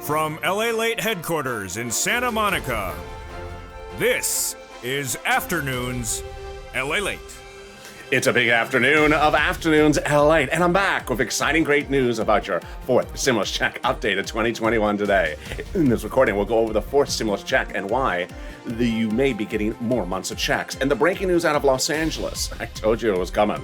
From LALATE headquarters in Santa Monica, this is Afternoons LALATE. It's a big afternoon of Afternoons LALATE, and I'm back with exciting great news about your fourth stimulus check update of 2021 today. In this recording, we'll go over the fourth stimulus check and why you may be getting more months of checks. And the breaking news out of Los Angeles. I told you it was coming.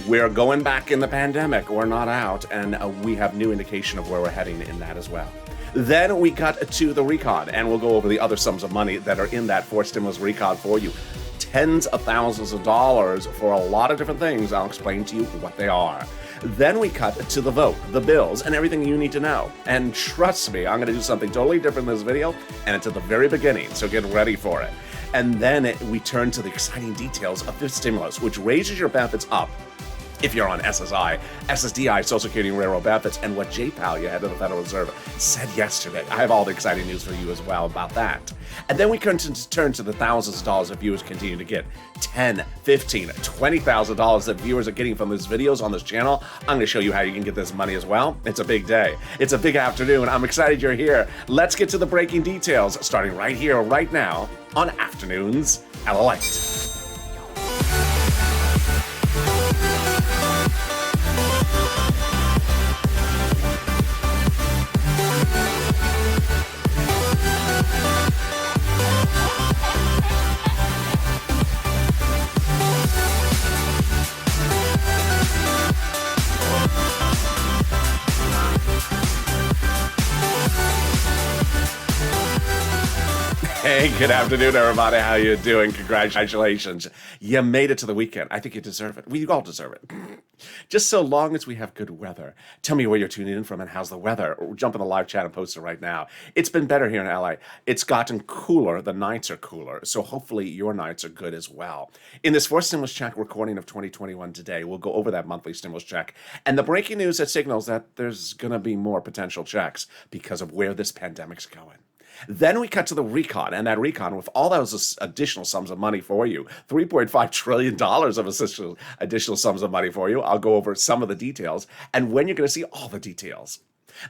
We're going back in the pandemic. We're not out, and we have new indication of where we're heading in that as well. Then we cut to the recon, and we'll go over the other sums of money that are in that fourth stimulus recon for you. Tens of thousands of dollars for a lot of different things. I'll explain to you what they are. Then we cut to the vote, the bills, and everything you need to know. And trust me, I'm going to do something totally different in this video, and it's at the very beginning, so get ready for it. And then we turn to the exciting details of this stimulus, which raises your benefits up if you're on SSI, SSDI, Social Security and Railroad benefits, and what Jay Powell, your head of the Federal Reserve, said yesterday. I have all the exciting news for you as well about that. And then we turn to the thousands of dollars that viewers continue to get. $10,000, $15,000, $20,000 that viewers are getting from these videos on this channel. I'm going to show you how you can get this money as well. It's a big day. It's a big afternoon. I'm excited you're here. Let's get to the breaking details, starting right here, right now, on Afternoons LALATE. Hey, good afternoon, everybody. How you doing? Congratulations. You made it to the weekend. I think you deserve it. We all deserve it. Just so long as we have good weather. Tell me where you're tuning in from and how's the weather. Or jump in the live chat and post it right now. It's been better here in LA. It's gotten cooler. The nights are cooler. So hopefully your nights are good as well. In this fourth stimulus check recording of 2021 today, we'll go over that monthly stimulus check and the breaking news that signals that there's going to be more potential checks because of where this pandemic's going. Then we cut to the recon, and that recon with all those additional sums of money for you, $3.5 trillion of additional sums of money for you. I'll go over some of the details and when you're going to see all the details.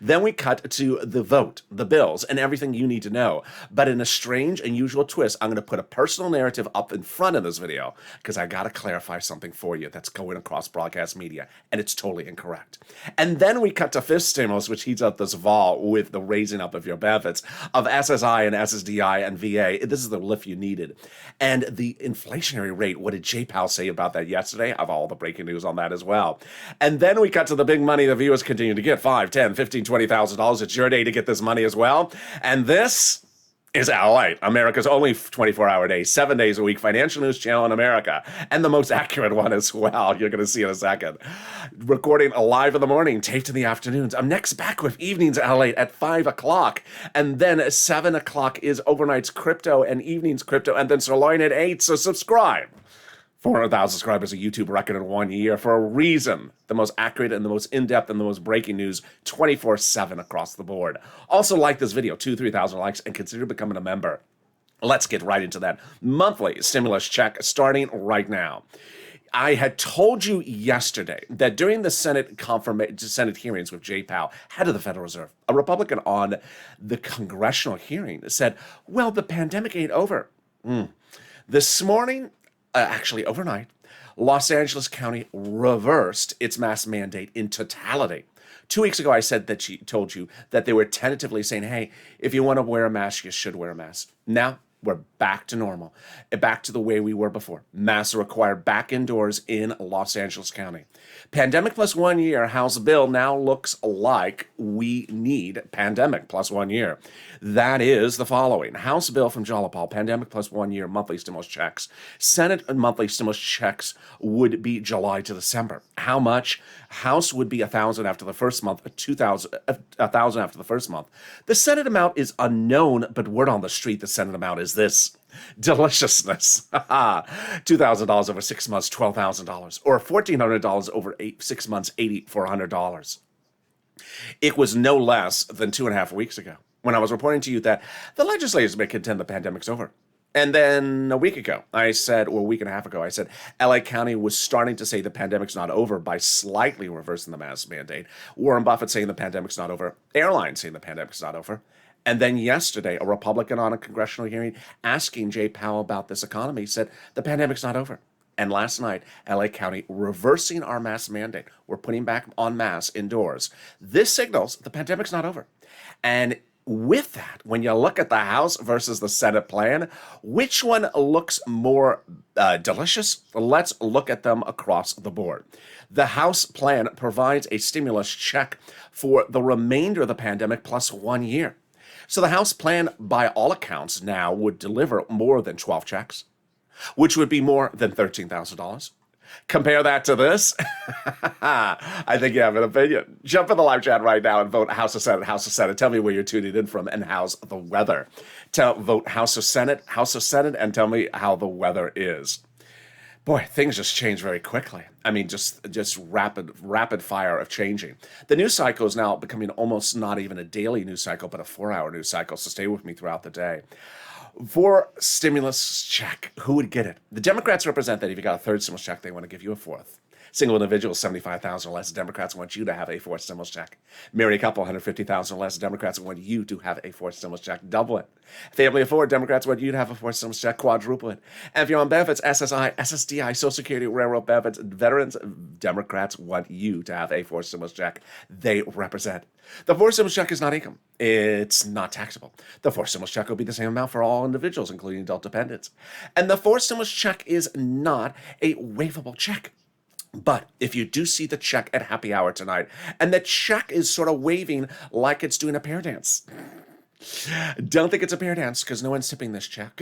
Then we cut to the vote, the bills, and everything you need to know. But in a strange, unusual twist, I'm going to put a personal narrative up in front of this video because I got to clarify something for you that's going across broadcast media, and it's totally incorrect. And then we cut to fifth stimulus, which heats up this vol with the raising up of your benefits of SSI and SSDI and VA. This is the lift you needed. And the inflationary rate, what did Jay Powell say about that yesterday? I have all the breaking news on that as well. And then we cut to the big money the viewers continue to get, $5, $10, $15, $20,000. It's your day to get this money as well. And this is LALATE, America's only 24-hour day, 7 days a week financial news channel in America, and the most accurate one as well. You're going to see in a second. Recording live in the morning, taped in the afternoons. I'm next back with evenings LALATE at 5 o'clock, and then 7 o'clock is overnight's crypto and evenings crypto, and then sirloin at 8. So subscribe. 400,000 subscribers, a YouTube record in 1 year for a reason. The most accurate and the most in-depth and the most breaking news 24/7 across the board. Also like this video, 2,000-3,000 likes, and consider becoming a member. Let's get right into that monthly stimulus check starting right now. I had told you yesterday that during the Senate hearings with Jay Powell, head of the Federal Reserve, a Republican on the congressional hearing said, well, the pandemic ain't over. This morning, actually overnight, Los Angeles County reversed its mask mandate in totality. 2 weeks ago, I said that she told you that they were tentatively saying, hey, if you want to wear a mask, you should wear a mask. Now, we're back to normal, back to the way we were before. Masks are required back indoors in Los Angeles County. Pandemic plus 1 year House bill now looks like we need pandemic plus 1 year. That is the following. House bill from Jalopal, pandemic plus 1 year monthly stimulus checks. Senate monthly stimulus checks would be July to December. How much? House would be $1,000 after the first month, $1,000 after the first month. The Senate amount is unknown, but word on the street, the Senate amount is this. Deliciousness. $2,000 over 6 months, $12,000. Or $1,400 over 6 months, $8,400. It was no less than 2.5 weeks ago when I was reporting to you that the legislators may contend the pandemic's over. And then a week ago, I said, or a week and a half ago, I said LA County was starting to say the pandemic's not over by slightly reversing the mask mandate. Warren Buffett saying the pandemic's not over. Airlines saying the pandemic's not over. And then yesterday, a Republican on a congressional hearing asking Jay Powell about this economy said the pandemic's not over. And last night, LA County reversing our mask mandate. We're putting back on masks indoors. This signals the pandemic's not over. And with that, when you look at the House versus the Senate plan, which one looks more delicious? Let's look at them across the board. The House plan provides a stimulus check for the remainder of the pandemic plus 1 year. So the House plan, by all accounts, now would deliver more than 12 checks, which would be more than $13,000. Compare that to this. I think you have an opinion. Jump in the live chat right now and vote House or Senate, House or Senate. Tell me where you're tuning in from and how's the weather. Vote House or Senate, and tell me how the weather is. Boy, things just change very quickly. I mean, just rapid fire of changing. The news cycle is now becoming almost not even a daily news cycle, but a 4-hour news cycle. So stay with me throughout the day. For stimulus check, who would get it? The Democrats represent that if you got a third stimulus check, they want to give you a fourth. Single individual, $75,000 or less. Democrats want you to have a fourth stimulus check. Married couple, $150,000 or less. Democrats want you to have a fourth stimulus check. Double it. Family of 4, Democrats want you to have a fourth stimulus check. Quadruple it. And if you're on benefits, SSI, SSDI, Social Security, railroad benefits, veterans, Democrats want you to have a fourth stimulus check. They represent. The fourth stimulus check is not income. It's not taxable. The fourth stimulus check will be the same amount for all individuals, including adult dependents. And the fourth stimulus check is not a waivable check. But if you do see the check at happy hour tonight, and the check is sort of waving like it's doing a pair dance, don't think it's a pair dance because no one's tipping this check.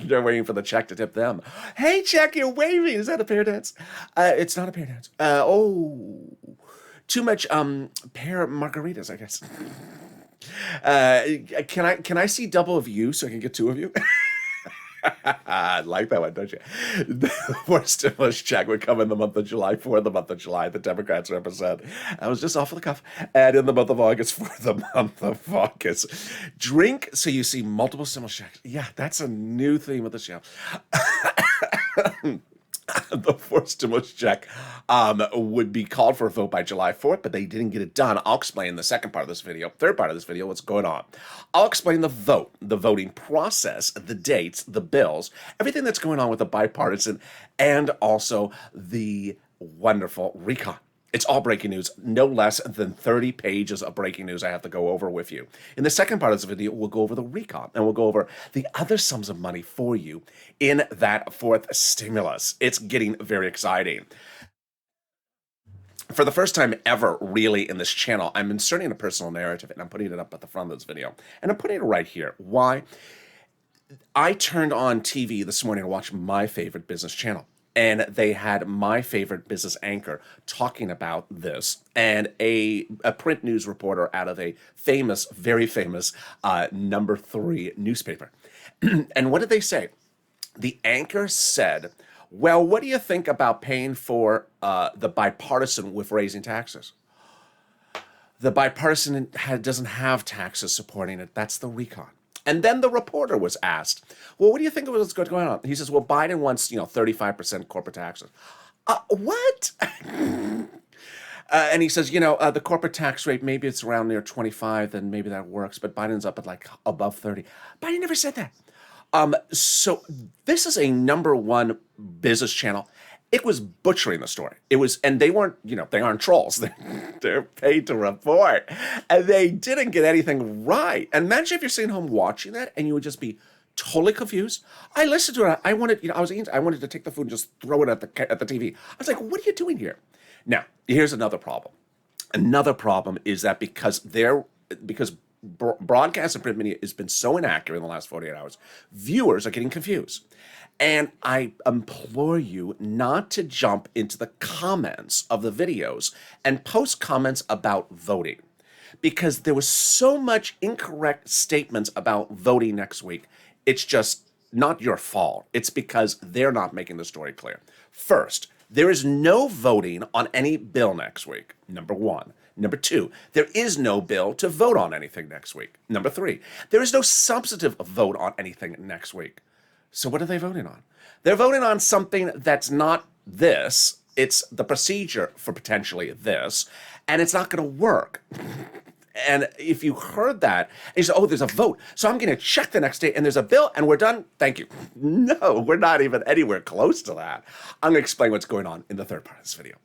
They're waiting for the check to tip them. Hey, check, you're waving. Is that a pair dance? It's not a pair dance. Too much pear margaritas, I guess. Can I see double of you so I can get 2 of you? I like that one, don't you? The fourth stimulus check would come in the month of July for the month of July. The Democrats represent. I was just off the cuff. And in the month of August for the month of August. Drink so you see multiple stimulus checks. Yeah, that's a new theme of the show. The fourth stimulus check would be called for a vote by July 4th, but they didn't get it done. I'll explain the second part of this video, third part of this video, what's going on. I'll explain the voting process, the dates, the bills, everything that's going on with the bipartisan, and also the wonderful recon. It's all breaking news, no less than 30 pages of breaking news I have to go over with you. In the second part of this video, we'll go over the recon, and we'll go over the other sums of money for you in that fourth stimulus. It's getting very exciting. For the first time ever, really, in this channel, I'm inserting a personal narrative, and I'm putting it up at the front of this video. And I'm putting it right here. Why? I turned on TV this morning to watch my favorite business channel. And they had my favorite business anchor talking about this, and a print news reporter out of a famous, very famous number 3 newspaper. And what did they say? The anchor said, well, what do you think about paying for the bipartisan with raising taxes? The bipartisan doesn't have taxes supporting it. That's the recon. And then the reporter was asked, well, what do you think of what's going on? He says, well, Biden wants, 35% corporate taxes. What? And he says, the corporate tax rate, maybe it's around near 25, then maybe that works. But Biden's up at like above 30. Biden never said that. So this is a number 1 business channel. It was butchering the story. It was, and they weren't, they aren't trolls. They're paid to report. And they didn't get anything right. And imagine if you're sitting home watching that and you would just be totally confused. I listened to it. I wanted, I wanted to take the food and just throw it at the TV. I was like, what are you doing here? Now, here's another problem. Another problem is that because broadcast and print media has been so inaccurate in the last 48 hours, viewers are getting confused. And I implore you not to jump into the comments of the videos and post comments about voting, because there was so much incorrect statements about voting next week. It's just not your fault. It's because they're not making the story clear. First, there is no voting on any bill next week, number 1. Number 2, there is no bill to vote on anything next week. Number 3, there is no substantive vote on anything next week. So what are they voting on? They're voting on something that's not this. It's the procedure for potentially this, and it's not going to work. And if you heard that, and you say, oh, there's a vote, so I'm going to check the next day, and there's a bill, and we're done, thank you. No, we're not even anywhere close to that. I'm going to explain what's going on in the third part of this video.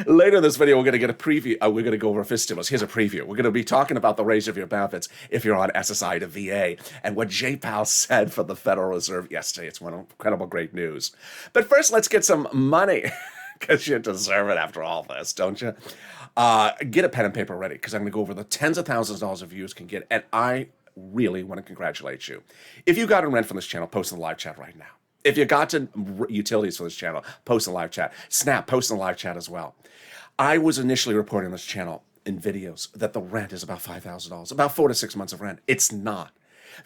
Later in this video, we're going to get a preview. We're going to go over fistimals. Here's a preview. We're going to be talking about the raise of your benefits if you're on SSI to VA and what Jay Powell said from the Federal Reserve yesterday. It's one incredible great news. But first, let's get some money because you deserve it after all this, don't you? Get a pen and paper ready because I'm going to go over the tens of thousands of dollars of views can get, and I really want to congratulate you. If you got a rent from this channel, post in the live chat right now. If you got to utilities for this channel, post in the live chat. Snap, post in the live chat as well. I was initially reporting on this channel in videos that the rent is about $5,000, about 4 to 6 months of rent. It's not.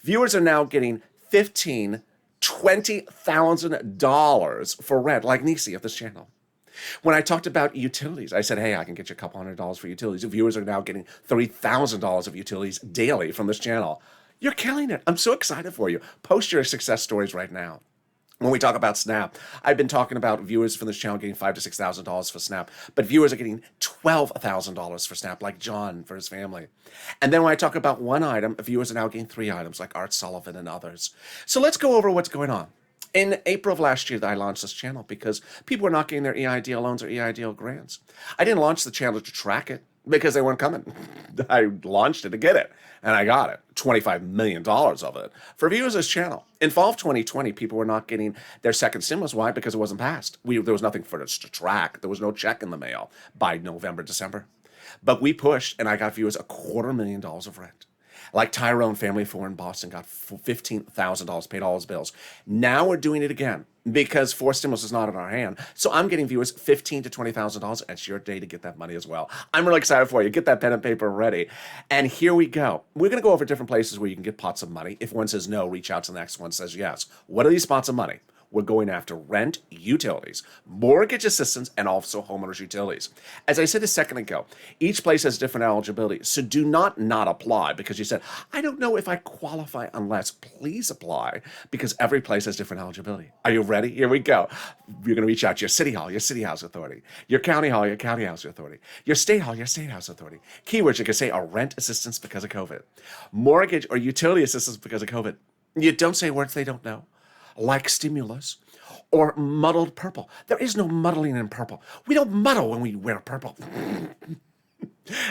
Viewers are now getting $15,000, $20,000 for rent, like Nisi of this channel. When I talked about utilities, I said, hey, I can get you a couple $100 for utilities. Viewers are now getting $3,000 of utilities daily from this channel. You're killing it. I'm so excited for you. Post your success stories right now. When we talk about Snap, I've been talking about viewers from this channel getting $5,000 to $6,000 for Snap, but viewers are getting $12,000 for Snap, like John for his family. And then when I talk about one item, viewers are now getting 3 items, like Art Sullivan and others. So let's go over what's going on. In April of last year, I launched this channel because people were not getting their EIDL loans or EIDL grants. I didn't launch the channel to track it because they weren't coming. I launched it to get it, and I got it. $25 million of it for viewers of this channel. In fall of 2020, people were not getting their second stimulus. Why? Because it wasn't passed. There was nothing for us to track. There was no check in the mail by November, December. But we pushed, and I got viewers $250,000 of rent. Like Tyrone Family 4 in Boston got $15,000, paid all his bills. Now we're doing it again because 4 stimulus is not in our hand. So I'm getting viewers $15,000 to $20,000. It's your day to get that money as well. I'm really excited for you. Get that pen and paper ready. And here we go. We're going to go over different places where you can get pots of money. If one says no, reach out to the next one says yes. What are these pots of money? We're going after rent, utilities, mortgage assistance, and also homeowners utilities. As I said a second ago, each place has different eligibility, so do not apply because you said, I don't know if I qualify unless. Please apply because every place has different eligibility. Are you ready? Here we go. You're going to reach out to your city hall, your city house authority, your county hall, your county house authority, your state hall, your state house authority. Keywords you can say are rent assistance because of COVID, mortgage or utility assistance because of COVID. You don't say words they don't know, like stimulus or muddled purple. There is no muddling in purple. We don't muddle when we wear purple.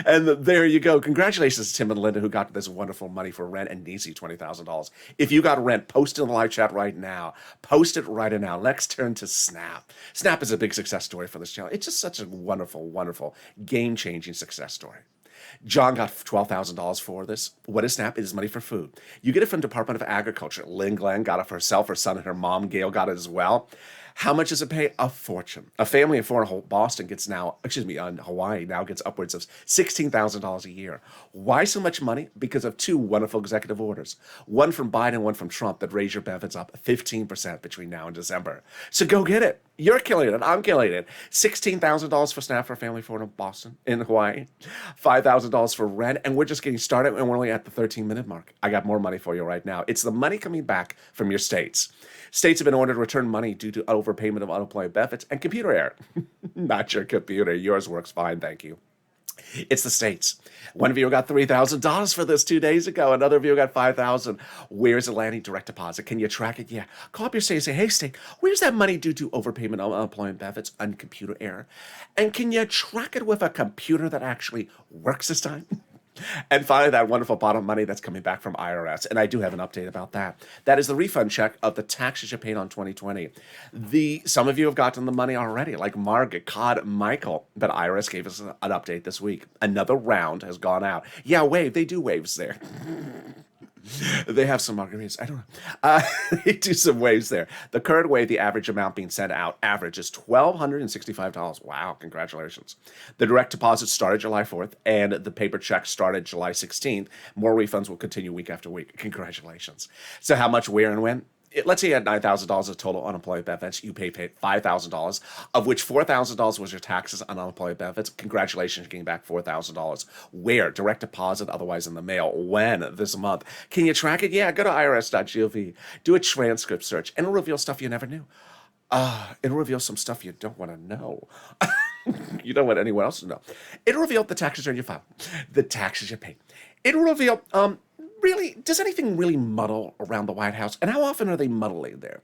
And there you go. Congratulations to Tim and Linda who got this wonderful money for rent and Nisi $20,000. If you got rent, post it in the live chat right now. Post it right now. Let's turn to Snap. Snap is a big success story for this channel. It's just such a wonderful, wonderful, game-changing success story. John got $12,000 for this. What is Snap? It is money for food. You get it from Department of Agriculture. Lynn Glenn got it for herself, her son, and her mom, Gail, got it as well. How much does it pay? A fortune. A family in Boston gets now, on Hawaii now gets upwards of $16,000 a year. Why so much money? Because of 2 wonderful executive orders. One from Biden, one from Trump that raise your benefits up 15% between now and December. So go get it. You're killing it. I'm killing it. $16,000 for Snap for a family in Boston, in Hawaii. $5,000 for rent. And we're just getting started and we're only at the 13-minute mark. I got more money for you right now. It's the money coming back from your states. States have been ordered to return money due to overpayment of unemployment benefits and computer error. Not your computer. Yours works fine, thank you. It's the states. One viewer got $3,000 for this 2 days ago. Another viewer got $5,000. Where's the landing direct deposit? Can you track it? Yeah. Call up your state and say, hey, state, where's that money due to overpayment of unemployment benefits and computer error? And can you track it with a computer that actually works this time? And finally, that wonderful pot of money that's coming back from IRS. And I do have an update about that. That is the refund check of the taxes you paid on 2020. Some of you have gotten the money already, like Margaret, Cod, Michael. But IRS gave us an update this week. Another round has gone out. Yeah, wave. They do waves there. They have some margaritas. I don't know. They do some waves there. The current wave, the average amount being sent out, average is $1,265. Wow, congratulations. The direct deposit started July 4th, and the paper check started July 16th. More refunds will continue week after week. Congratulations. So how much, where, and when? let's say you had $9,000 of total unemployment benefits. You paid $5,000, of which $4,000 was your taxes on unemployment benefits. Congratulations, you're getting back $4,000. Where? Direct deposit, otherwise in the mail. When? This month. Can you track it? Yeah, go to irs.gov, do a transcript search, and it'll reveal stuff you never knew. It'll reveal some stuff you don't want to know. You don't want anyone else to know. It'll reveal the tax return you file, the taxes you pay. It'll reveal, really, does anything really muddle around the White House? And how often are they muddling there?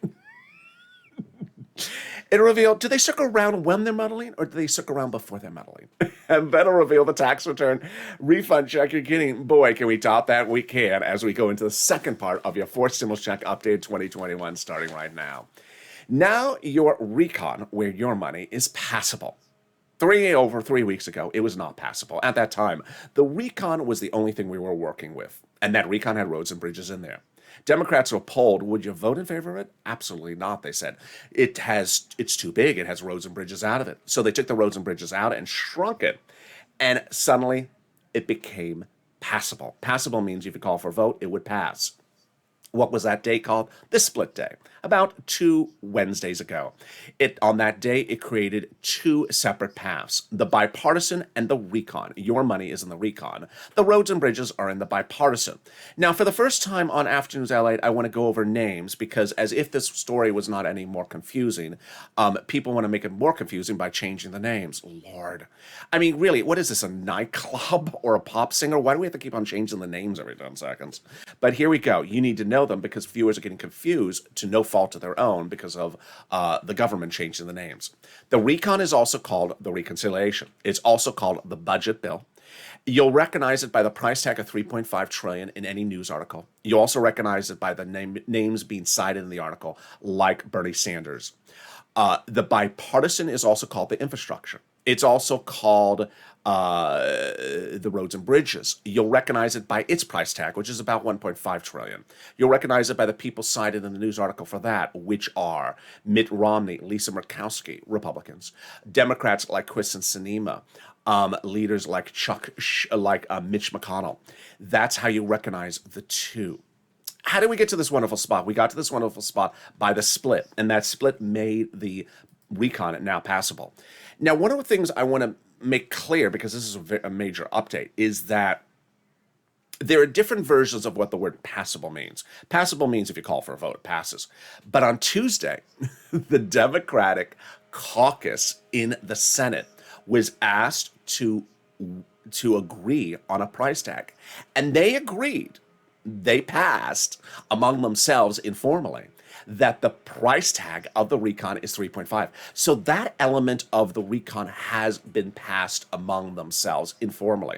It'll reveal, do they circle around when they're muddling, or do they circle around before they're muddling? And then it'll reveal the tax return refund check you're getting. Boy, can we top that? We can, as we go into the second part of your fourth stimulus check update 2021, starting right now. Now your recon, where your money is passable. Over 3 weeks ago, it was not passable. At that time, the recon was the only thing we were working with, and that recon had roads and bridges in there. Democrats were polled, would you vote in favor of it? Absolutely not, they said. It's too big, it has roads and bridges out of it. So they took the roads and bridges out and shrunk it, and suddenly it became passable. Passable means if you call for a vote, it would pass. What was that day called? The split day, about 2 Wednesdays ago. On that day, it created 2 separate paths, the bipartisan and the recon. Your money is in the recon. The roads and bridges are in the bipartisan. Now, for the first time on Afternoons LALATE, I want to go over names because as if this story was not any more confusing, people want to make it more confusing by changing the names. Lord. I mean, really, what is this, a nightclub or a pop singer? Why do we have to keep on changing the names every 10 seconds? But here we go. You need to know them because viewers are getting confused to no fault of their own because of the government changing the names. The recon is also called the reconciliation. It's also called the budget bill. You'll recognize it by the price tag of $3.5 trillion in any news article. You also recognize it by the names being cited in the article, like Bernie Sanders. The bipartisan is also called the infrastructure. It's also called the roads and bridges. You'll recognize it by its price tag, which is about $1.5 trillion. You'll recognize it by the people cited in the news article for that, which are Mitt Romney, Lisa Murkowski, Republicans, Democrats like Kristen Sinema, leaders like Mitch McConnell. That's how you recognize the two. How did we get to this wonderful spot? We got to this wonderful spot by the split, and that split made the recon now passable. Now, one of the things I want to make clear, because this is a major update, is that there are different versions of what the word passable means. Passable means if you call for a vote, it passes. But on Tuesday, the Democratic caucus in the Senate was asked to agree on a price tag. And they agreed, they passed among themselves informally, that the price tag of the recon is 3.5. So that element of the recon has been passed among themselves informally.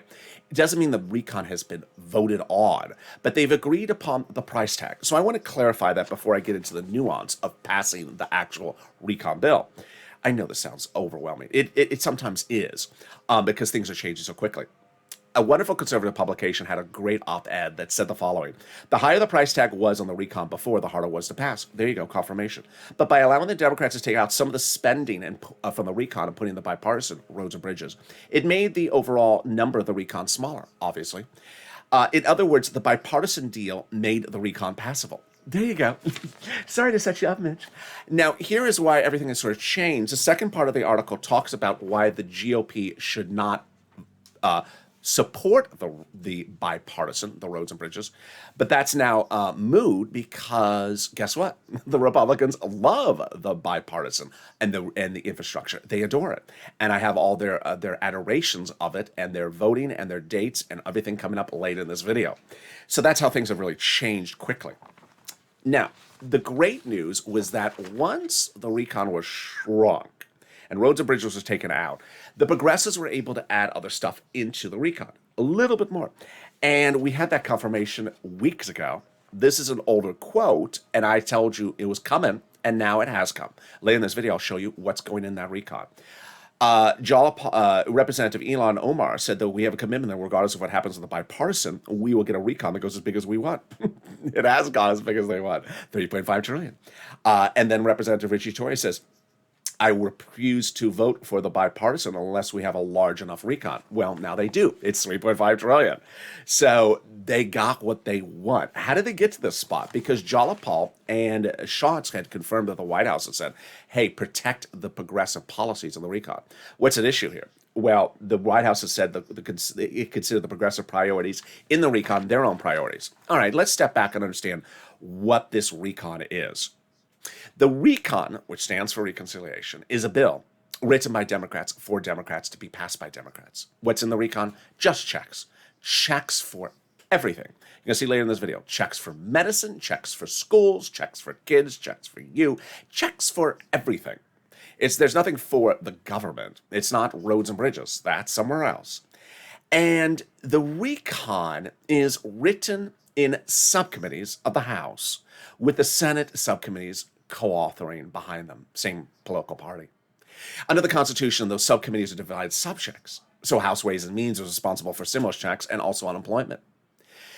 It doesn't mean the recon has been voted on, but they've agreed upon the price tag. So I want to clarify that before I get into the nuance of passing the actual recon bill. I know this sounds overwhelming. It sometimes is, because things are changing so quickly. A wonderful conservative publication had a great op-ed that said the following: the higher the price tag was on the recon before, the harder it was to pass. There you go, confirmation. But by allowing the Democrats to take out some of the spending from the recon and putting the bipartisan roads and bridges, it made the overall number of the recon smaller, obviously. In other words, the bipartisan deal made the recon passable. There you go. Sorry to set you up, Mitch. Now, here is why everything has sort of changed. The second part of the article talks about why the GOP should not support the bipartisan, the roads and bridges, but that's now moot because guess what? The Republicans love the bipartisan and the infrastructure. They adore it, and I have all their adorations of it and their voting and their dates and everything coming up later in this video. So that's how things have really changed quickly. Now, the great news was that once the recon was shrunk and roads and bridges was taken out, the progressives were able to add other stuff into the recon, a little bit more. And we had that confirmation weeks ago. This is an older quote, and I told you it was coming, and now it has come. Later in this video, I'll show you what's going in that recon. Representative Ilhan Omar said that we have a commitment that regardless of what happens with the bipartisan, we will get a recon that goes as big as we want. It has gone as big as they want, $3.5 trillion. And then Representative Richie Tory says, I refuse to vote for the bipartisan unless we have a large enough recon. Well, now they do. It's 3.5 trillion. So they got what they want. How did they get to this spot? Because Jalapal and Schatz had confirmed that the White House had said, hey, protect the progressive policies of the recon. What's at issue here? Well, the White House has said that it considered the progressive priorities in the recon their own priorities. All right, let's step back and understand what this recon is. The recon, which stands for reconciliation, is a bill written by Democrats for Democrats to be passed by Democrats. What's in the recon? Just checks. Checks for everything. You're going to see later in this video. Checks for medicine, checks for schools, checks for kids, checks for you, checks for everything. There's nothing for the government. It's not roads and bridges. That's somewhere else. And the recon is written in subcommittees of the House, with the Senate subcommittees co-authoring behind them, same political party. Under the Constitution, those subcommittees are divided subjects. So House Ways and Means is responsible for stimulus checks and also unemployment.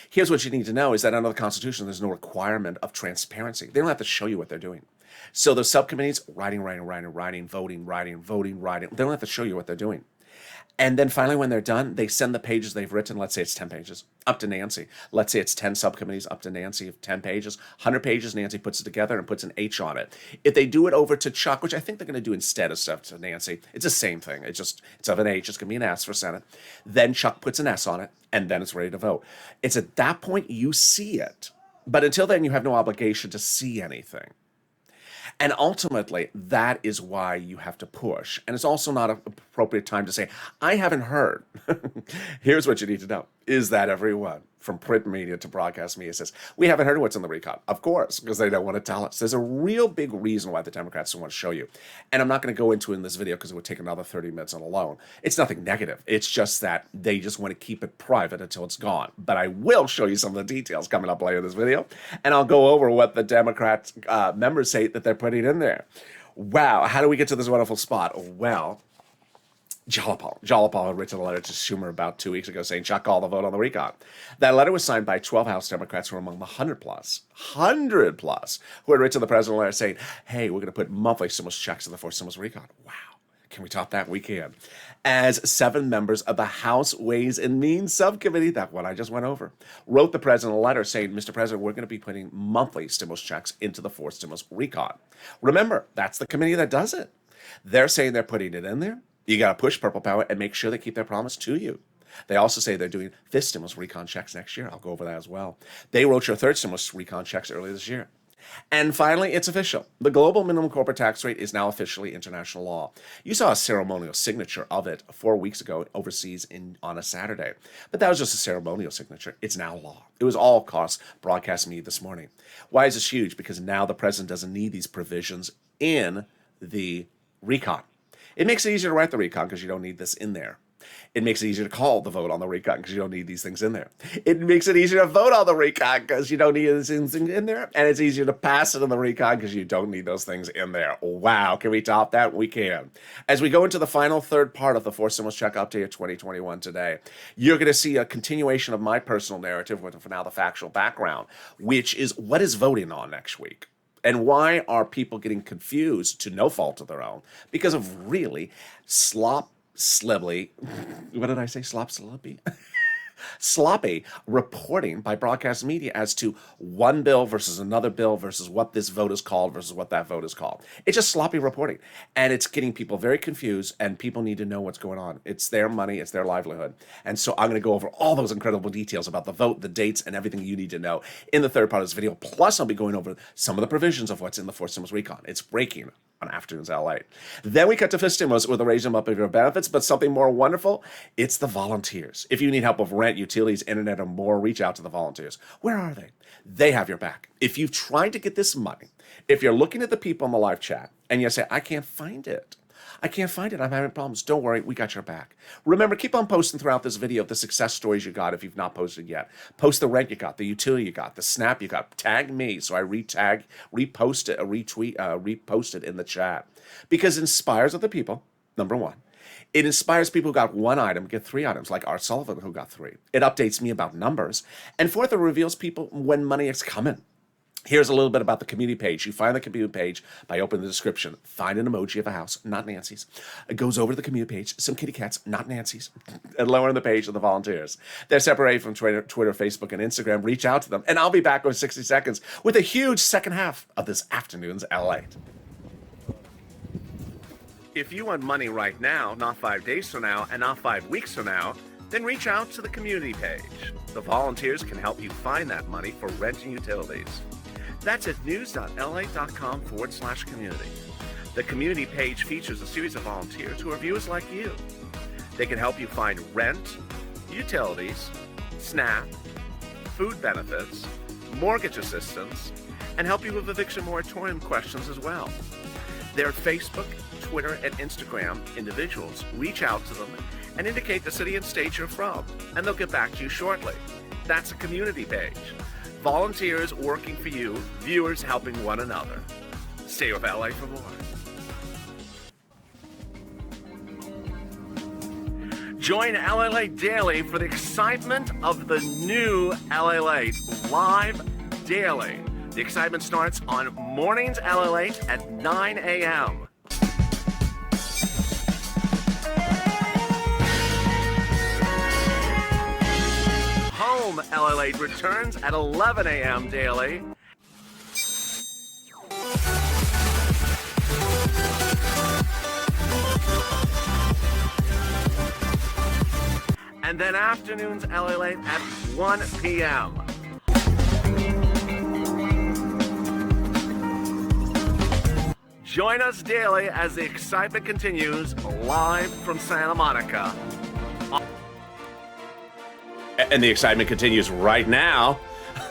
Here's what you need to know is that under the Constitution, there's no requirement of transparency. They don't have to show you what they're doing. So those subcommittees, writing, voting. They don't have to show you what they're doing. And then finally, when they're done, they send the pages they've written, let's say it's 10 pages, up to Nancy. Let's say it's 10 subcommittees, up to Nancy of 10 pages. 100 pages, Nancy puts it together and puts an H on it. If they do it over to Chuck, which I think they're going to do instead of stuff to Nancy, it's the same thing. It's of an H. It's going to be an S for Senate. Then Chuck puts an S on it, and then it's ready to vote. It's at that point you see it. But until then, you have no obligation to see anything. And ultimately, that is why you have to push. And it's also not an appropriate time to say, I haven't heard. Here's what you need to know, is that everyone from print media to broadcast media says, we haven't heard what's in the recon. Of course, because they don't want to tell us. There's a real big reason why the Democrats don't want to show you. And I'm not going to go into it in this video because it would take another 30 minutes on alone. It's nothing negative. It's just that they just want to keep it private until it's gone. But I will show you some of the details coming up later in this video. And I'll go over what the Democrat members say that they're putting in there. Wow, how do we get to this wonderful spot? Well, Jalapal had written a letter to Schumer about 2 weeks ago saying, Chuck called the vote on the recon. That letter was signed by 12 House Democrats who were among the 100 plus, who had written the president a letter saying, hey, we're going to put monthly stimulus checks in the forced stimulus recon. Wow. Can we top that? We can. As 7 members of the House Ways and Means Subcommittee, that one I just went over, wrote the president a letter saying, Mr. President, we're going to be putting monthly stimulus checks into the forced stimulus recon. Remember, that's the committee that does it. They're saying they're putting it in there. You got to push Purple Power and make sure they keep their promise to you. They also say they're doing 5th stimulus recon checks next year. I'll go over that as well. They wrote your 3rd stimulus recon checks earlier this year. And finally, it's official. The global minimum corporate tax rate is now officially international law. You saw a ceremonial signature of it 4 weeks ago overseas on a Saturday. But that was just a ceremonial signature. It's now law. It was all costs broadcast me this morning. Why is this huge? Because now the president doesn't need these provisions in the recon. It makes it easier to write the recon because you don't need this in there. It makes it easier to call the vote on the recon because you don't need these things in there. It makes it easier to vote on the recon because you don't need these things in there. And it's easier to pass it on the recon because you don't need those things in there. Wow. Can we top that? We can. As we go into the final third part of the Forced Stimulus Check Update of 2021 today, you're going to see a continuation of my personal narrative with, for now, the factual background, which is what is voting on next week? And why are people getting confused to no fault of their own because of really sloppy reporting by broadcast media as to one bill versus another bill versus what this vote is called versus what that vote is called. It's just sloppy reporting, and it's getting people very confused, and people need to know what's going on. It's their money, it's their livelihood. And so I'm going to go over all those incredible details about the vote, the dates, and everything you need to know in the third part of this video. Plus, I'll be going over some of the provisions of what's in the Forced Stimulus Recon. It's breaking on Afternoons LALATE. Then we cut to fifth stimulus with a raise them up of your benefits, but something more wonderful, it's the volunteers. If you need help with rent, utilities, internet, or more, reach out to the volunteers. Where are they? They have your back. If you've tried to get this money, if you're looking at the people in the live chat and you say, I can't find it, I'm having problems, don't worry, we got your back. Remember, keep on posting throughout this video the success stories you got if you've not posted yet. Post the rent you got, the utility you got, the snap you got. Tag me so I repost it in the chat. Because it inspires other people, number one. It inspires people who got one item, get 3 items, like Art Sullivan, who got 3. It updates me about numbers. And fourth, it reveals people when money is coming. Here's a little bit about the community page. You find the community page by opening the description. Find an emoji of a house, not Nancy's. It goes over to the community page, some kitty cats, not Nancy's. And lower in the page are the volunteers. They're separated from Twitter, Facebook, and Instagram. Reach out to them. And I'll be back with 60 seconds with a huge second half of this afternoon's LALATE. If you want money right now, not 5 days from now, and not 5 weeks from now, then reach out to the community page. The volunteers can help you find that money for rent and utilities. That's at news.la.com/community. The community page features a series of volunteers who are viewers like you. They can help you find rent, utilities, SNAP, food benefits, mortgage assistance, and help you with eviction moratorium questions as well. Their Facebook, Twitter, and Instagram individuals reach out to them and indicate the city and state you're from, and they'll get back to you shortly. That's a community page. Volunteers working for you, viewers helping one another. Stay with LA for more. Join LALATE daily for the excitement of the new LALATE live daily. The excitement starts on mornings LALATE at 9 a.m. Home LALATE returns at 11 a.m. daily. And then afternoons LALATE at 1 p.m. Join us daily as the excitement continues live from Santa Monica. And the excitement continues right now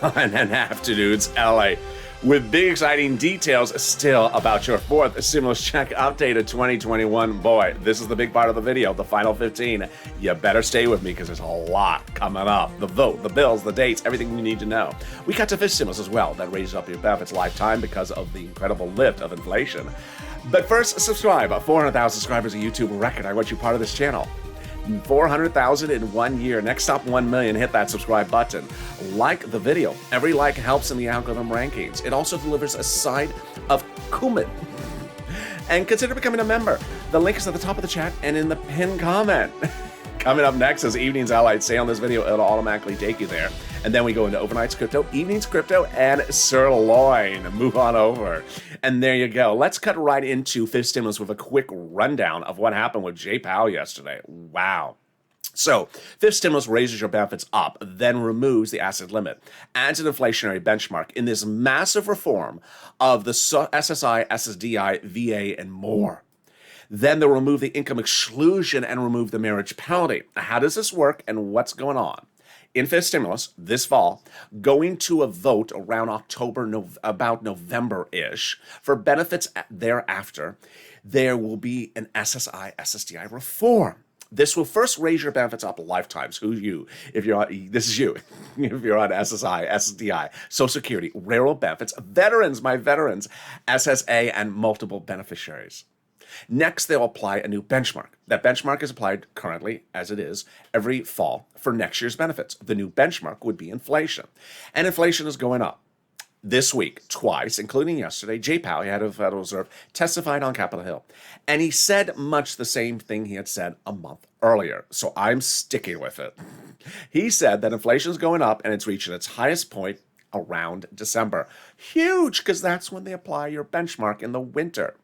on an afternoon's LA with big exciting details still about your fourth stimulus check updated 2021. Boy, this is the big part of the video, the final 15. You better stay with me because there's a lot coming up. The vote, the bills, the dates, everything you need to know. We got to fifth stimulus as well. That raises up your benefits lifetime because of the incredible lift of inflation. But first, subscribe. 400,000 subscribers, a YouTube record. I want you part of this channel. 400,000 in 1 year. Next stop, 1 million. Hit that subscribe button. Like the video. Every like helps in the algorithm rankings. It also delivers a side of cumin. And consider becoming a member. The link is at the top of the chat and in the pinned comment. Coming up next is Evenings LALATE. Say on this video, it'll automatically take you there. And then we go into Overnight's Crypto, Evening's Crypto, and Sirloin. Move on over. And there you go. Let's cut right into fifth stimulus with a quick rundown of what happened with Jay Powell yesterday. Wow. So, fifth stimulus raises your benefits up, then removes the asset limit, adds an inflationary benchmark in this massive reform of the SSI, SSDI, VA, and more. Then they'll remove the income exclusion and remove the marriage penalty. How does this work and what's going on? In fifth stimulus this fall, going to a vote around about November-ish for benefits thereafter, there will be an SSI, SSDI reform. This will first raise your benefits up lifetimes. Who's you? If you're on, this is you. If you're on SSI, SSDI, Social Security, railroad benefits, veterans, my veterans, SSA, and multiple beneficiaries. Next, they'll apply a new benchmark. That benchmark is applied currently, as it is, every fall for next year's benefits. The new benchmark would be inflation. And inflation is going up. This week, twice, including yesterday, Jay Powell, head of the Federal Reserve, testified on Capitol Hill. And he said much the same thing he had said a month earlier. So I'm sticking with it. He said that inflation is going up and it's reaching its highest point around December. Huge, because that's when they apply your benchmark in the winter.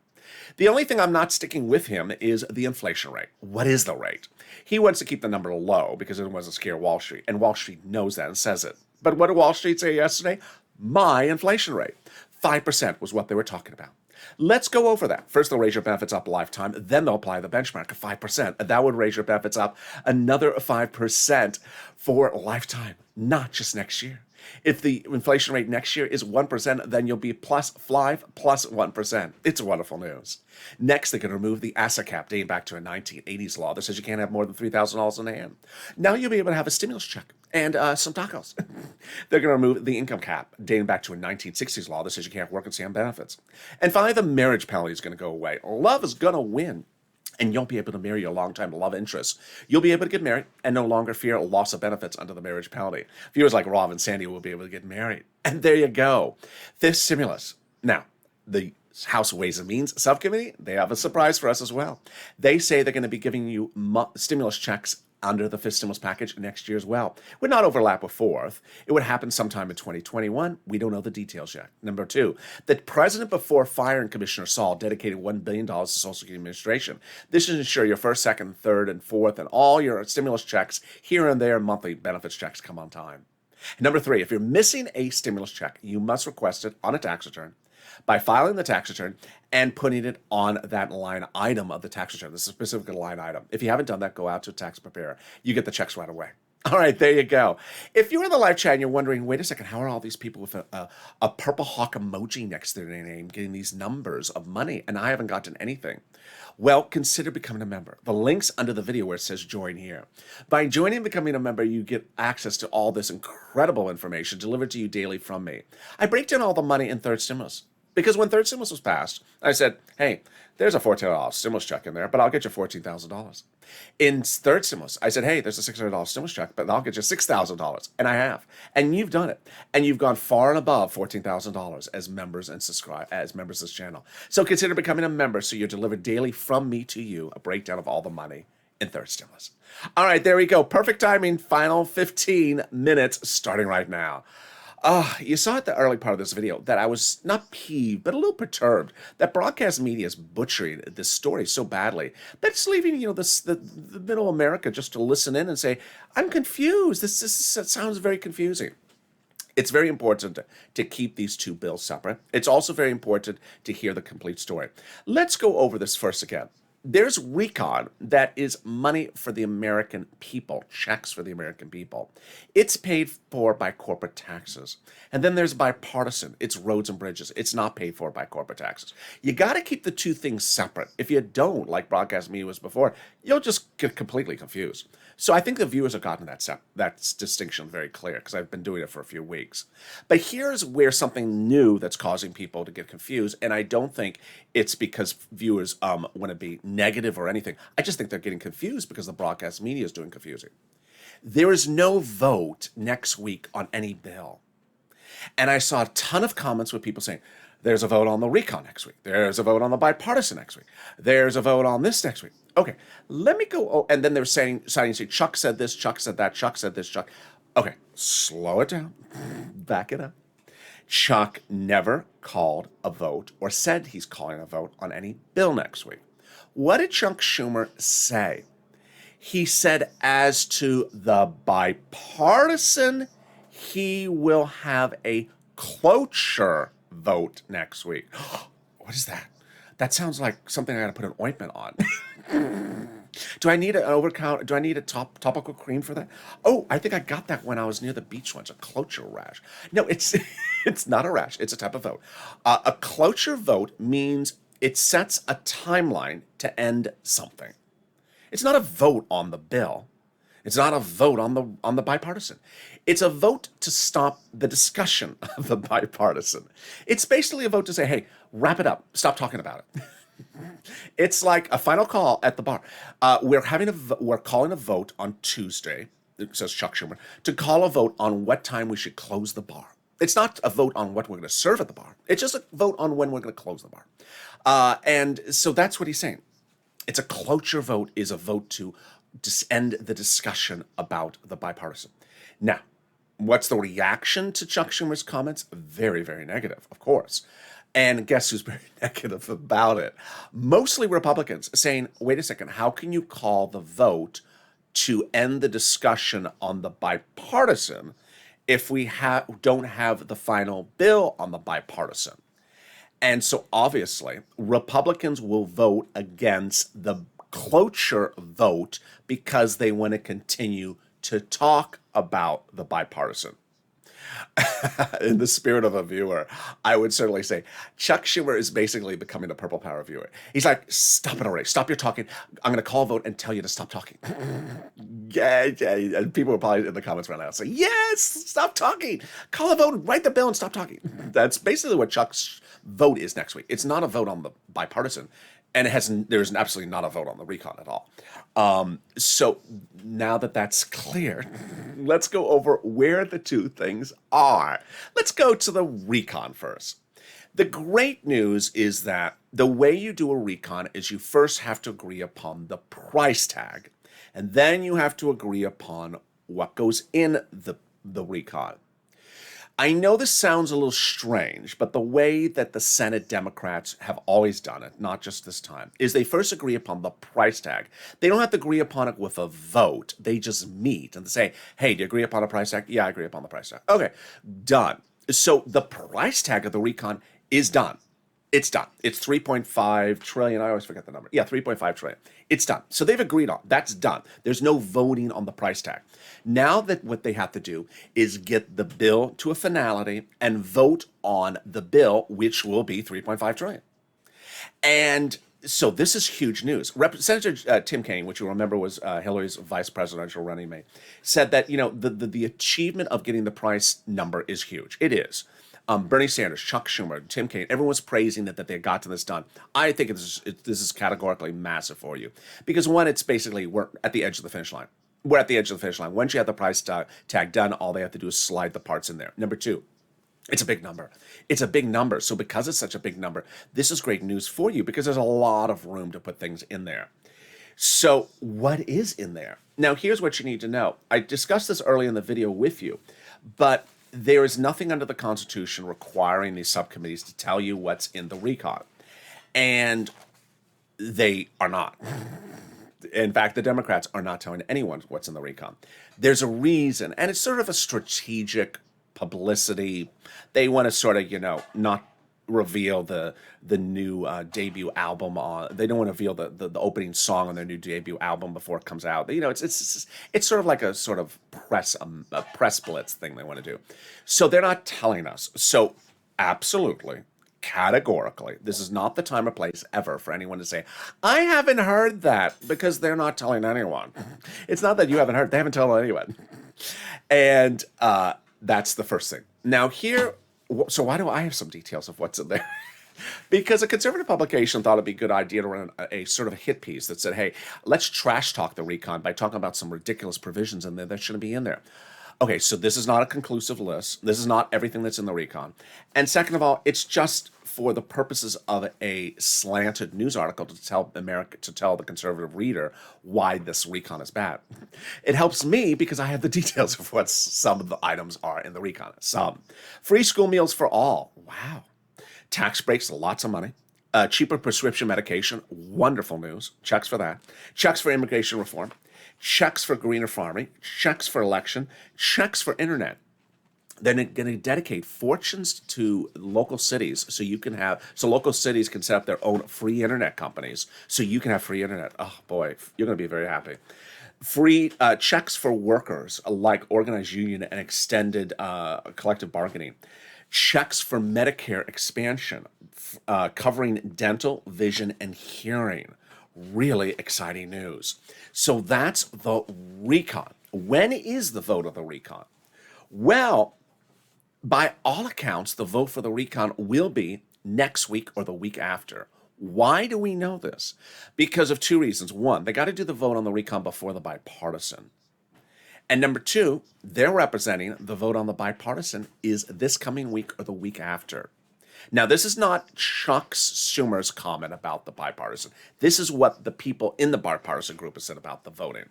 The only thing I'm not sticking with him is the inflation rate. What is the rate? He wants to keep the number low because it wasn't scare Wall Street, and Wall Street knows that and says it. But what did Wall Street say yesterday? My inflation rate. 5% was what they were talking about. Let's go over that. First, they'll raise your benefits up a lifetime. Then they'll apply the benchmark of 5%. That would raise your benefits up another 5% for a lifetime, not just next year. If the inflation rate next year is 1%, then you'll be plus 5 plus 1%. It's wonderful news. Next, they can remove the asset cap dating back to a 1980s law that says you can't have more than $3,000 in hand. Now you'll be able to have a stimulus check and some tacos. They're going to remove the income cap dating back to a 1960s law that says you can't work and stay on benefits. And finally, the marriage penalty is going to go away. Love is going to win. and you'll be able to marry your longtime love interest. You'll be able to get married and no longer fear loss of benefits under the marriage penalty. Viewers like Rob and Sandy will be able to get married. And there you go. This stimulus. Now, the House Ways and Means Subcommittee, they have a surprise for us as well. They say they're going to be giving you stimulus checks under the fifth stimulus package next year as well. Would not overlap with fourth. It would happen sometime in 2021. We don't know the details yet. Number two, the president before firing Commissioner Saul dedicated $1 billion to Social Security Administration. This should ensure your first, second, third, and fourth, and all your stimulus checks here and there, monthly benefits checks come on time. Number three, if you're missing a stimulus check, you must request it on a tax return by filing the tax return and putting it on that line item of the tax return, the specific line item. If you haven't done that, go out to a tax preparer. You get the checks right away. All right, there you go. If you're in the live chat and you're wondering, wait a second, how are all these people with a purple hawk emoji next to their name getting these numbers of money and I haven't gotten anything? Well, consider becoming a member. The link's under the video where it says join here. By joining and becoming a member, you get access to all this incredible information delivered to you daily from me. I break down all the money in third stimulus. Because when third stimulus was passed, I said, hey, there's a $1,400 stimulus check in there, but I'll get you $14,000. In third stimulus, I said, hey, there's a $600 stimulus check, but I'll get you $6,000. And I have. And you've done it. And you've gone far and above $14,000 as members and as members of this channel. So consider becoming a member so you're delivered daily from me to you, a breakdown of all the money in third stimulus. All right, there we go. Perfect timing. Final 15 minutes starting right now. You saw at the early part of this video that I was not peeved, but a little perturbed that broadcast media is butchering this story so badly that it's leaving, the middle America just to listen in and say, I'm confused. This sounds very confusing. It's very important to keep these two bills separate. It's also very important to hear the complete story. Let's go over this first again. There's recon that is money for the American people, checks for the American people. It's paid for by corporate taxes. And then there's bipartisan. It's roads and bridges. It's not paid for by corporate taxes. You got to keep the two things separate. If you don't, like broadcast media was before, you'll just get completely confused. So I think the viewers have gotten that distinction very clear because I've been doing it for a few weeks. But here's where something new that's causing people to get confused, and I don't think it's because viewers want to be negative or anything. I just think they're getting confused because the broadcast media is doing confusing. There is no vote next week on any bill. And I saw a ton of comments with people saying, there's a vote on the recon next week. There's a vote on the bipartisan next week. There's a vote on this next week. Okay, let me go. Oh, and then they're saying, Chuck said this, Chuck said that, Chuck said this, Chuck. Okay, slow it down. Back it up. Chuck never called a vote or said he's calling a vote on any bill next week. What did Chuck Schumer say? He said as to the bipartisan, he will have a cloture vote next week. What is that? That sounds like something I got to put an ointment on. Do I need an over-count? Do I need a topical cream for that? Oh, I think I got that when I was near the beach once. A cloture rash. No, it's not a rash. It's a type of vote. A cloture vote means it sets a timeline to end something. It's not a vote on the bill. It's not a vote on the bipartisan. It's a vote to stop the discussion of the bipartisan. It's basically a vote to say, hey, wrap it up. Stop talking about it. It's like a final call at the bar. We're calling a vote on Tuesday, it says Chuck Schumer, to call a vote on what time we should close the bar. It's not a vote on what we're going to serve at the bar. It's just a vote on when we're going to close the bar. And so that's what he's saying. It's a cloture vote is a vote to end the discussion about the bipartisan. Now, what's the reaction to Chuck Schumer's comments? Very, very negative, of course. And guess who's very negative about it? Mostly Republicans saying, wait a second, how can you call the vote to end the discussion on the bipartisan if we don't have the final bill on the bipartisan? And so obviously, Republicans will vote against the cloture vote because they want to continue to talk about the bipartisan. In the spirit of a viewer, I would certainly say Chuck Schumer is basically becoming a Purple Power viewer. He's like, stop it already. Stop your talking. I'm going to call a vote and tell you to stop talking. Yeah. And people will probably in the comments right now say, yes, stop talking. Call a vote, write the bill, and stop talking. That's basically what Chuck's vote is next week. It's not a vote on the bipartisan. and there's absolutely not a vote on the recon at all. So now that that's clear, let's go over where the two things are. Let's go to the recon first. The great news is that the way you do a recon is you first have to agree upon the price tag, and then you have to agree upon what goes in the recon. I know this sounds a little strange, but the way that the Senate Democrats have always done it, not just this time, is they first agree upon the price tag. They don't have to agree upon it with a vote. They just meet and say, hey, do you agree upon a price tag? Yeah, I agree upon the price tag. Okay, done. So the price tag of the recon is done. It's done. It's 3.5 trillion. I always forget the number. Yeah, 3.5 trillion. It's done. So they've agreed on. That's done. There's no voting on the price tag. Now that what they have to do is get the bill to a finality and vote on the bill, which will be 3.5 trillion. And so this is huge news. Senator Tim Kaine, which you remember was Hillary's vice presidential running mate, said that the achievement of getting the price number is huge. It is. Bernie Sanders, Chuck Schumer, Tim Kaine, everyone's praising that they got to this done. I think this is categorically massive for you. Because one, it's basically we're at the edge of the finish line. We're at the edge of the finish line. Once you have the price tag done, all they have to do is slide the parts in there. Number two, it's a big number. It's a big number. So because it's such a big number, this is great news for you because there's a lot of room to put things in there. So what is in there? Now, here's what you need to know. I discussed this early in the video with you, but there is nothing under the Constitution requiring these subcommittees to tell you what's in the recon. And they are not. In fact, the Democrats are not telling anyone what's in the recon. There's a reason, and it's sort of a strategic publicity. They want to sort of, not reveal the new debut album. They don't want to reveal the opening song on their new debut album before it comes out. It's sort of like a sort of press blitz thing they want to do. So they're not telling us. So absolutely, categorically, this is not the time or place ever for anyone to say, I haven't heard that, because they're not telling anyone. It's not that you haven't heard, they haven't told anyone. And that's the first thing. Now here, so why do I have some details of what's in there? Because a conservative publication thought it'd be a good idea to run a sort of a hit piece that said, hey, let's trash talk the recon by talking about some ridiculous provisions in there that shouldn't be in there. Okay, so this is not a conclusive list. This is not everything that's in the recon. And second of all, it's just for the purposes of a slanted news article to tell the conservative reader why this recon is bad. It helps me because I have the details of what some of the items are in the recon. Some. Free school meals for all. Wow. Tax breaks, lots of money. Cheaper prescription medication. Wonderful news. Checks for that. Checks for immigration reform. Checks for greener farming. Checks for election. Checks for internet. They're going to dedicate fortunes to local cities so local cities can set up their own free internet companies so you can have free internet. Oh boy, you're going to be very happy. Free checks for workers like organized union and extended collective bargaining. Checks for Medicare expansion, covering dental, vision, and hearing. Really exciting news. So that's the recon. When is the vote of the recon? Well, by all accounts, the vote for the recon will be next week or the week after. Why do we know this? Because of two reasons. One, they got to do the vote on the recon before the bipartisan. And number two, they're representing the vote on the bipartisan is this coming week or the week after. Now, this is not Chuck Schumer's comment about the bipartisan. This is what the people in the bipartisan group have said about the voting.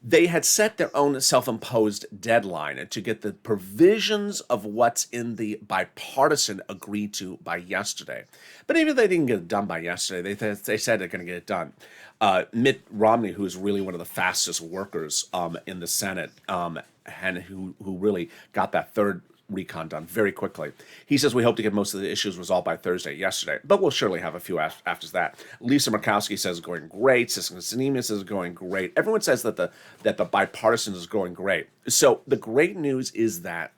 They had set their own self-imposed deadline to get the provisions of what's in the bipartisan agreed to by yesterday. But even if they didn't get it done by yesterday, they said they're going to get it done. Mitt Romney, who is really one of the fastest workers in the Senate, and who really got that third recon done very quickly. He says we hope to get most of the issues resolved by Thursday yesterday, but we'll surely have a few after that. Lisa Murkowski says it's going great. Siska Sinema says it's going great. Everyone says that the bipartisan is going great. So the great news is that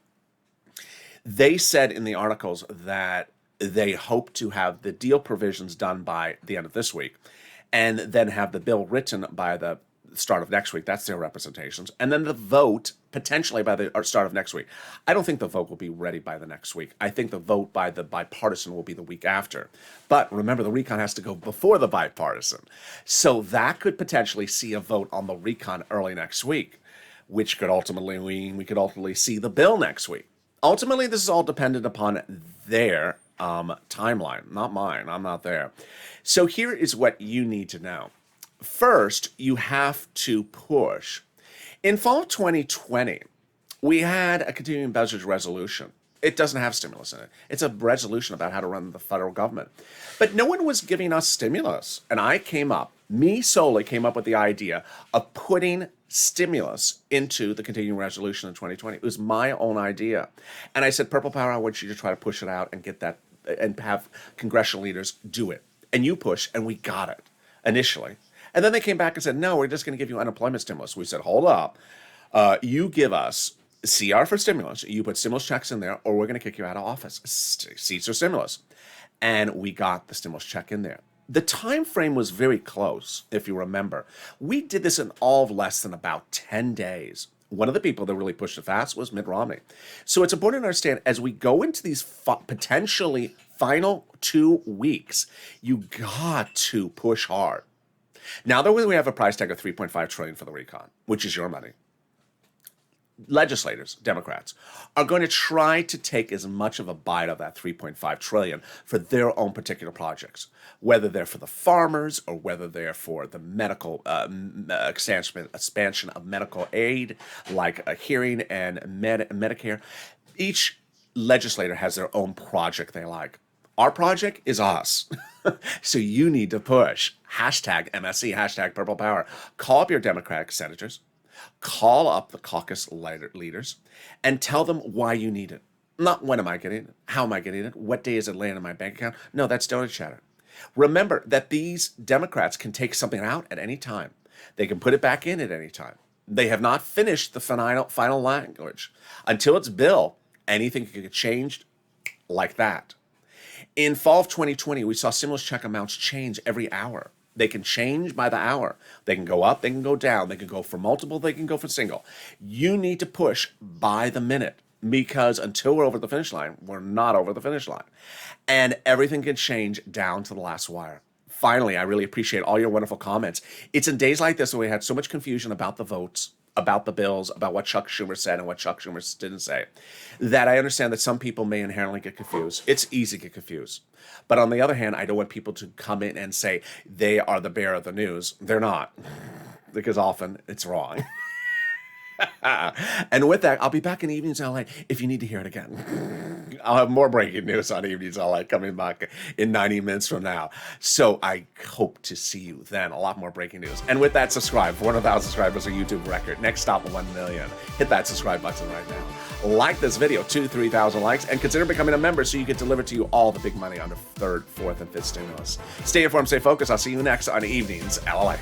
they said in the articles that they hope to have the deal provisions done by the end of this week, and then have the bill written by the start of next week. That's their representations. And then the vote potentially by the start of next week. I don't think the vote will be ready by the next week. I think the vote by the bipartisan will be the week after. But remember, the recon has to go before the bipartisan. So that could potentially see a vote on the recon early next week, which could ultimately mean we could ultimately see the bill next week. Ultimately, this is all dependent upon their timeline, not mine. I'm not there. So here is what you need to know. First, you have to push. In fall of 2020, we had a continuing budget resolution. It doesn't have stimulus in it. It's a resolution about how to run the federal government. But no one was giving us stimulus. And I solely came up with the idea of putting stimulus into the continuing resolution in 2020. It was my own idea. And I said, Purple Power, I want you to try to push it out and get that and have congressional leaders do it. And you push, and we got it initially. And then they came back and said, no, we're just going to give you unemployment stimulus. We said, hold up. You give us CR for stimulus. You put stimulus checks in there, or we're going to kick you out of office. Seats or stimulus. And we got the stimulus check in there. The time frame was very close, if you remember. We did this in all of less than about 10 days. One of the people that really pushed it fast was Mitt Romney. So it's important to understand, as we go into these potentially final 2 weeks, you got to push hard. Now that we have a price tag of $3.5 trillion for the recon, which is your money, legislators, Democrats, are going to try to take as much of a bite of that $3.5 trillion for their own particular projects, whether they're for the farmers or whether they're for the medical expansion of medical aid, like a hearing and Medicare. Each legislator has their own project they like. Our project is us. So you need to push. Hashtag MSC, hashtag Purple Power. Call up your Democratic senators. Call up the caucus leaders and tell them why you need it. Not when am I getting it? How am I getting it? What day is it laying in my bank account? No, that's donut chatter. Remember that these Democrats can take something out at any time. They can put it back in at any time. They have not finished the final language. Until it's bill, anything can get changed like that. In fall of 2020, we saw stimulus check amounts change every hour. They can change by the hour. They can go up, they can go down, they can go for multiple, they can go for single. You need to push by the minute, because until we're over the finish line, we're not over the finish line. And everything can change down to the last wire. Finally, I really appreciate all your wonderful comments. It's in days like this when we had so much confusion about the votes, about the bills, about what Chuck Schumer said and what Chuck Schumer didn't say, that I understand that some people may inherently get confused. It's easy to get confused. But on the other hand, I don't want people to come in and say they are the bearer of the news. They're not, because often it's wrong. And with that, I'll be back in Evenings LA if you need to hear it again. I'll have more breaking news on Evenings LA coming back in 90 minutes from now. So I hope to see you then. A lot more breaking news. And with that, subscribe. 400,000 subscribers, a YouTube record. Next stop, 1 million. Hit that subscribe button right now. Like this video, 2,000-3,000 likes, and consider becoming a member so you get delivered to you all the big money on the 3rd, 4th, and 5th stimulus. Stay informed, stay focused. I'll see you next on Evenings LA.